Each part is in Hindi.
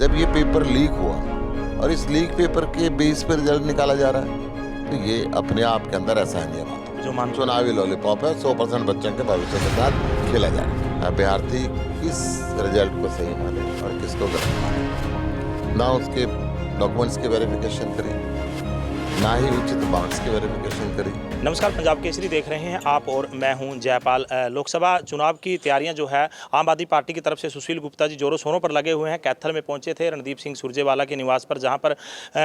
जब ये पेपर लीक हुआ और इस लीक पेपर के बेस पर रिजल्ट निकाला जा रहा है तो ये अपने आप के अंदर असहनीय बात है। जो मान चुनावी लॉलीपॉप है, 100% बच्चों के भविष्य के साथ खेला जा रहा है। अभ्यर्थी किस रिजल्ट को सही माने और किसको गलत माने, ना उसके डॉक्यूमेंट्स की वेरिफिकेशन करी, ना ही उचित मार्क्स की वेरिफिकेशन करी। नमस्कार, पंजाब केसरी देख रहे हैं आप और मैं हूं जयपाल। लोकसभा चुनाव की तैयारियां जो है आम आदमी पार्टी की तरफ से सुशील गुप्ता जी जोरों शोरों पर लगे हुए हैं। कैथल में पहुंचे थे रणदीप सिंह सुरजेवाला के निवास पर, जहां पर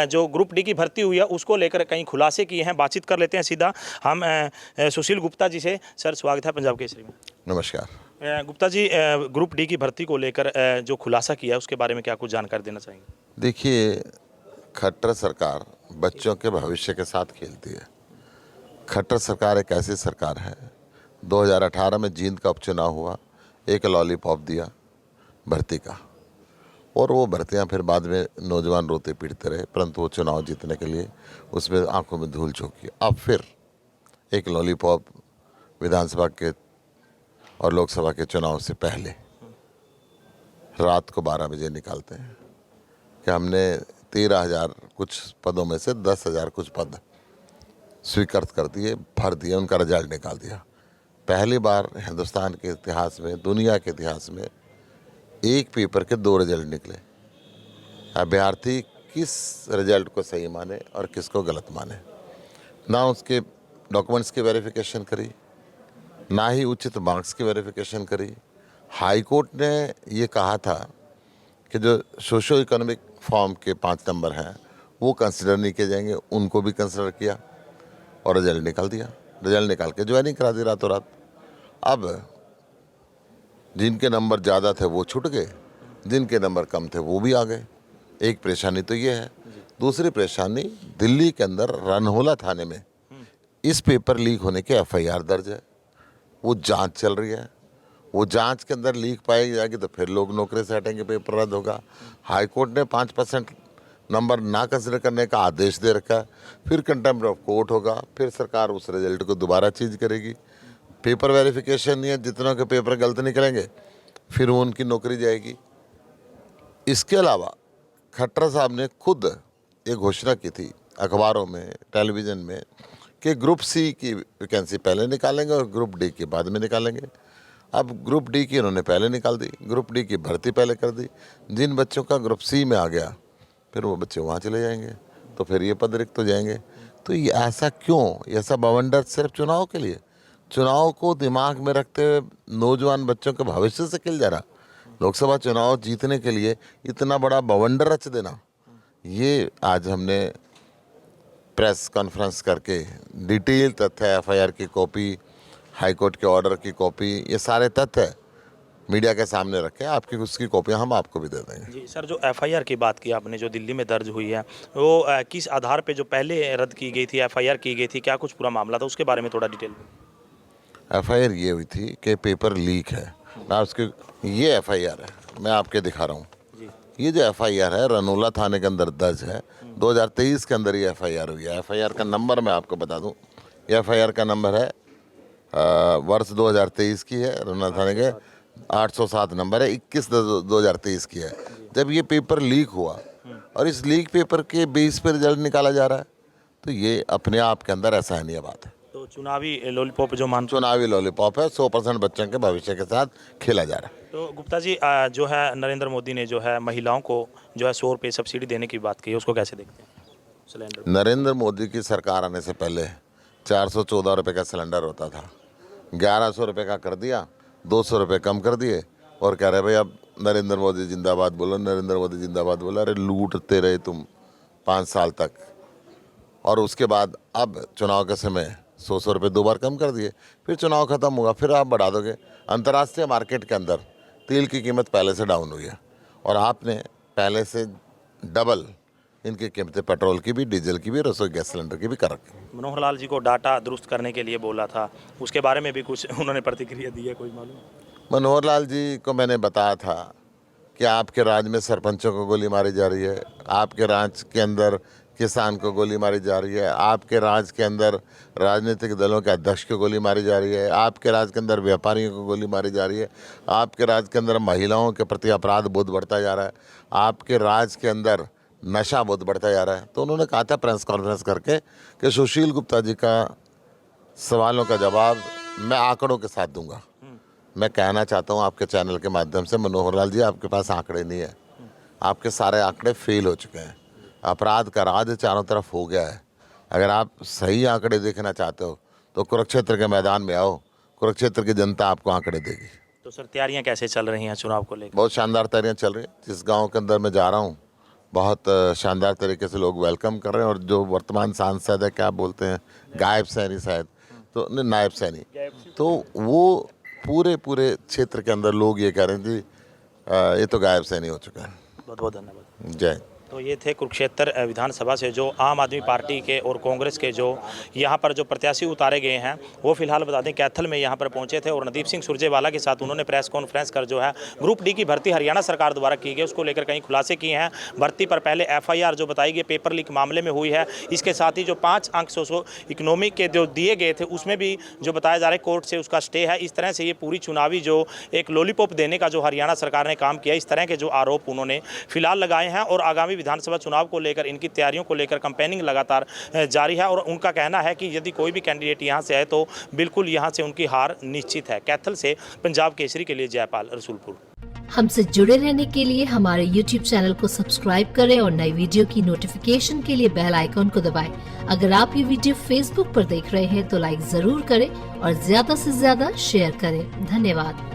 जो ग्रुप डी की भर्ती हुई है उसको लेकर कई खुलासे किए हैं। बातचीत कर लेते हैं सीधा हम सुशील गुप्ता जी से। सर, स्वागत है पंजाब केसरी में। नमस्कार। गुप्ता जी, ग्रुप डी की भर्ती को लेकर जो खुलासा किया है उसके बारे में क्या कुछ जानकारी देना चाहेंगे? देखिए, खट्टर सरकार बच्चों के भविष्य के साथ खेलती है। खट्टर सरकार एक ऐसी सरकार है, 2018 में जींद का उपचुनाव हुआ, एक लॉलीपॉप दिया भर्ती का, और वो भर्तियां फिर बाद में नौजवान रोते पीटते रहे, परंतु वो चुनाव जीतने के लिए उसमें आंखों में धूल झोंकी। अब फिर एक लॉलीपॉप विधानसभा के और लोकसभा के चुनाव से पहले रात को 12 बजे निकालते हैं कि हमने 13,000 कुछ पदों में से 10,000 कुछ पद स्वीकृत कर दिए, भर दिए, उनका रिजल्ट निकाल दिया। पहली बार हिंदुस्तान के इतिहास में, दुनिया के इतिहास में एक पेपर के 2 रिजल्ट निकले। अभ्यर्थी किस रिजल्ट को सही माने और किसको गलत माने, ना उसके डॉक्यूमेंट्स की वेरिफिकेशन करी, ना ही उचित मार्क्स की वेरिफिकेशन करी। हाई कोर्ट ने ये कहा था कि जो सोशो इकोनॉमिक फॉर्म के 5 नंबर हैं वो कंसिडर नहीं किए जाएंगे, उनको भी कंसिडर किया और रिजल्ट निकाल दिया। रिजल्ट निकाल के ज्वाइनिंग करा दी रातों रात। अब जिनके नंबर ज़्यादा थे वो छूट गए, जिनके नंबर कम थे वो भी आ गए। एक परेशानी तो ये है। दूसरी परेशानी, दिल्ली के अंदर रनहोला थाने में इस पेपर लीक होने के FIR दर्ज है, वो जांच चल रही है। वो जांच के अंदर लीक पाई जाएगी तो फिर लोग नौकरी से हटेंगे, पेपर रद्द होगा। हाई कोर्ट ने 5% नंबर ना कंसिडर करने का आदेश दे रखा है। फिर कंटेम्प्ट ऑफ कोर्ट होगा, फिर सरकार उस रिजल्ट को दोबारा चेंज करेगी। पेपर वेरिफिकेशन नहीं है, जितनों के पेपर गलत निकलेंगे फिर वो उनकी नौकरी जाएगी। इसके अलावा खट्टर साहब ने खुद एक घोषणा की थी अखबारों में, टेलीविज़न में, कि ग्रुप C की वैकेंसी पहले निकालेंगे और ग्रुप D की बाद में निकालेंगे। अब ग्रुप D की उन्होंने पहले निकाल दी, ग्रुप D की भर्ती पहले कर दी। जिन बच्चों का ग्रुप C में आ गया फिर वो बच्चे वहाँ चले जाएंगे, तो फिर ये पद रिक्त हो जाएंगे। तो ये ऐसा क्यों? ऐसा बवंडर सिर्फ चुनाव के लिए? चुनाव को दिमाग में रखते हुए नौजवान बच्चों के भविष्य से खेल जा रहा। लोकसभा चुनाव जीतने के लिए इतना बड़ा बवंडर रच देना, ये आज हमने प्रेस कॉन्फ्रेंस करके डिटेल तथ्य, FIR की कॉपी, हाईकोर्ट के ऑर्डर की कॉपी, ये सारे तथ्य मीडिया के सामने रखे। आपकी उसकी कॉपियाँ हम आपको भी दे देंगे। जी सर, जो FIR की बात की आपने, जो दिल्ली में दर्ज हुई है, वो किस आधार पे जो पहले रद्द की गई थी, FIR की गई थी, क्या कुछ पूरा मामला था उसके बारे में थोड़ा डिटेल? FIR ये हुई थी कि पेपर लीक है ना, उसके ये FIR है, मैं आपके दिखा रहा हूँ। ये जो FIR है रनोला थाने के अंदर दर्ज है, 2023 के अंदर ये FIR हुई है। FIR का नंबर मैं आपको बता दूँ, ये FIR का नंबर है वर्ष 2023 की है, रनोला थाने के 807 नंबर है, 21/2023 की है। जब ये पेपर लीक हुआ और इस लीक पेपर के बेस पर रिजल्ट निकाला जा रहा है तो ये अपने आप के अंदर असहनीय बात है। तो चुनावी लॉलीपॉप जो चुनावी लॉलीपॉप है, 100% बच्चों के भविष्य के साथ खेला जा रहा है। तो गुप्ता जी, जो है नरेंद्र मोदी ने जो है महिलाओं को जो है 100 रुपये सब्सिडी देने की बात की है, उसको कैसे देखते हैं? सिलेंडर नरेंद्र मोदी की सरकार आने से पहले 414 रुपये का सिलेंडर होता था, 1100 रुपये का कर दिया, 200 रुपये कम कर दिए और कह रहे भाई अब नरेंद्र मोदी जिंदाबाद बोलो, नरेंद्र मोदी जिंदाबाद बोलो। अरे लूटते रहे तुम 5 साल तक, और उसके बाद अब चुनाव के समय 100 रुपये 2 बार कम कर दिए, फिर चुनाव खत्म हुआ फिर आप बढ़ा दोगे। अंतर्राष्ट्रीय मार्केट के अंदर तेल की कीमत पहले से डाउन हुई है और आपने पहले से डबल इनकी कीमतें पेट्रोल की भी, डीजल की भी, रसोई गैस सिलेंडर की भी कर रखी। मनोहर लाल जी को डाटा दुरुस्त करने के लिए बोला था, उसके बारे में भी कुछ उन्होंने प्रतिक्रिया दी है, कोई मालूम? मनोहर लाल जी को मैंने बताया था कि आपके राज्य में सरपंचों को गोली मारी जा रही है, आपके राज्य के अंदर किसान को गोली मारी जा रही है, आपके राज के अंदर राजनीतिक दलों के अध्यक्ष को गोली मारी जा रही है, आपके राज के अंदर व्यापारियों को गोली मारी जा रही है, आपके राज के अंदर महिलाओं के प्रति अपराध बहुत बढ़ता जा रहा है, आपके राज के अंदर नशा बहुत बढ़ता जा रहा है। तो उन्होंने कहा था प्रेस कॉन्फ्रेंस करके कि सुशील गुप्ता जी का सवालों का जवाब मैं आंकड़ों के साथ दूंगा। मैं कहना चाहता हूं आपके चैनल के माध्यम से, मनोहर लाल जी, आपके पास आंकड़े नहीं है, आपके सारे आंकड़े फेल हो चुके हैं, अपराध का राज चारों तरफ हो गया है। अगर आप सही आंकड़े देखना चाहते हो तो कुरुक्षेत्र के मैदान में आओ, कुरुक्षेत्र की जनता आपको आंकड़े देगी। तो सर तैयारियां कैसे चल रही हैं चुनाव को लेकर? बहुत शानदार तैयारियां चल रही हैं। जिस गांव के अंदर मैं जा रहा हूं, बहुत शानदार तरीके से लोग वेलकम कर रहे हैं। और जो वर्तमान सांसद है, क्या बोलते हैं, गायब सैनी शायद, तो नायब सैनी, तो वो पूरे क्षेत्र के अंदर लोग ये कह रहे हैं कि ये तो गायब सैनी हो चुका है। बहुत बहुत धन्यवाद। जय। तो ये थे कुरुक्षेत्र विधानसभा से जो आम आदमी पार्टी के और कांग्रेस के जो यहाँ पर जो प्रत्याशी उतारे गए हैं, वो फिलहाल बता दें कैथल में यहाँ पर पहुँचे थे। और रणदीप सिंह सुरजेवाला के साथ उन्होंने प्रेस कॉन्फ्रेंस कर जो है ग्रुप डी की भर्ती हरियाणा सरकार द्वारा की गई उसको लेकर कई खुलासे किए हैं। भर्ती पर पहले FIR जो बताई गई पेपर लीक मामले में हुई है, इसके साथ ही जो 5 अंक सोशो इकोनॉमिक के जो दिए गए थे उसमें भी जो बताया जा रहा है कोर्ट से उसका स्टे है। इस तरह से ये पूरी चुनावी जो एक लॉलीपॉप देने का जो हरियाणा सरकार ने काम किया, इस तरह के जो आरोप उन्होंने फिलहाल लगाए हैं। और आगामी विधानसभा चुनाव को लेकर इनकी तैयारियों को लेकर कैंपेनिंग लगातार जारी है। और उनका कहना है कि यदि कोई भी कैंडिडेट यहां से आए तो बिल्कुल यहां से उनकी हार निश्चित है। कैथल से पंजाब केसरी के लिए जयपाल, रसूलपुर। हमसे जुड़े रहने के लिए हमारे YouTube चैनल को सब्सक्राइब करें और नई वीडियो की नोटिफिकेशन के लिए बेल आइकॉन को दबाएं। अगर आप ये वीडियो Facebook पर देख रहे हैं तो लाइक जरूर करें और ज्यादा से ज्यादा शेयर करें। धन्यवाद।